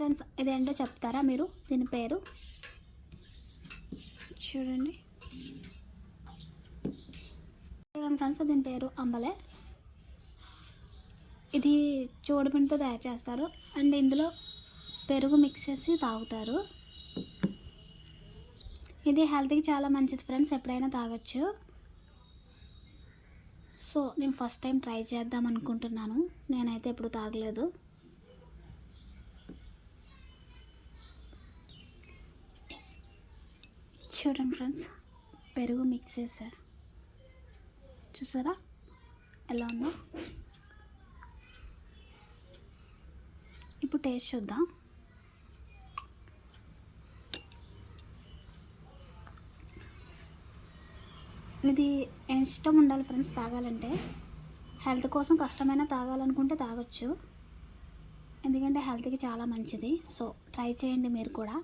Friends ఇదేంటో చెప్తారా మీరు? దీని పేరు చూడండి. చూడండి ఫ్రెండ్స్, దీని పేరు అంబలే. ఇది చూడపిండితో తయారు చేస్తారు అండ్ ఇందులో పెరుగు మిక్స్ చేసి తాగుతారు. ఇది హెల్త్కి చాలా మంచిది ఫ్రెండ్స్, ఎప్పుడైనా తాగొచ్చు. సో నేను ఫస్ట్ టైం ట్రై చేద్దాం అనుకుంటున్నాను. నేనైతే ఎప్పుడు తాగలేదు. చూడండి ఫ్రెండ్స్, పెరుగు మిక్స్ చేశారు, చూసారా ఎలా ఉందో. ఇప్పుడు టేస్ట్ చూద్దాం. ఇది ఇష్టం ఉండాలి ఫ్రెండ్స్ తాగాలంటే. హెల్త్ కోసం కష్టమైనా తాగాలనుకుంటే తాగొచ్చు, ఎందుకంటే హెల్త్కి చాలా మంచిది. సో ట్రై చేయండి మీరు కూడా.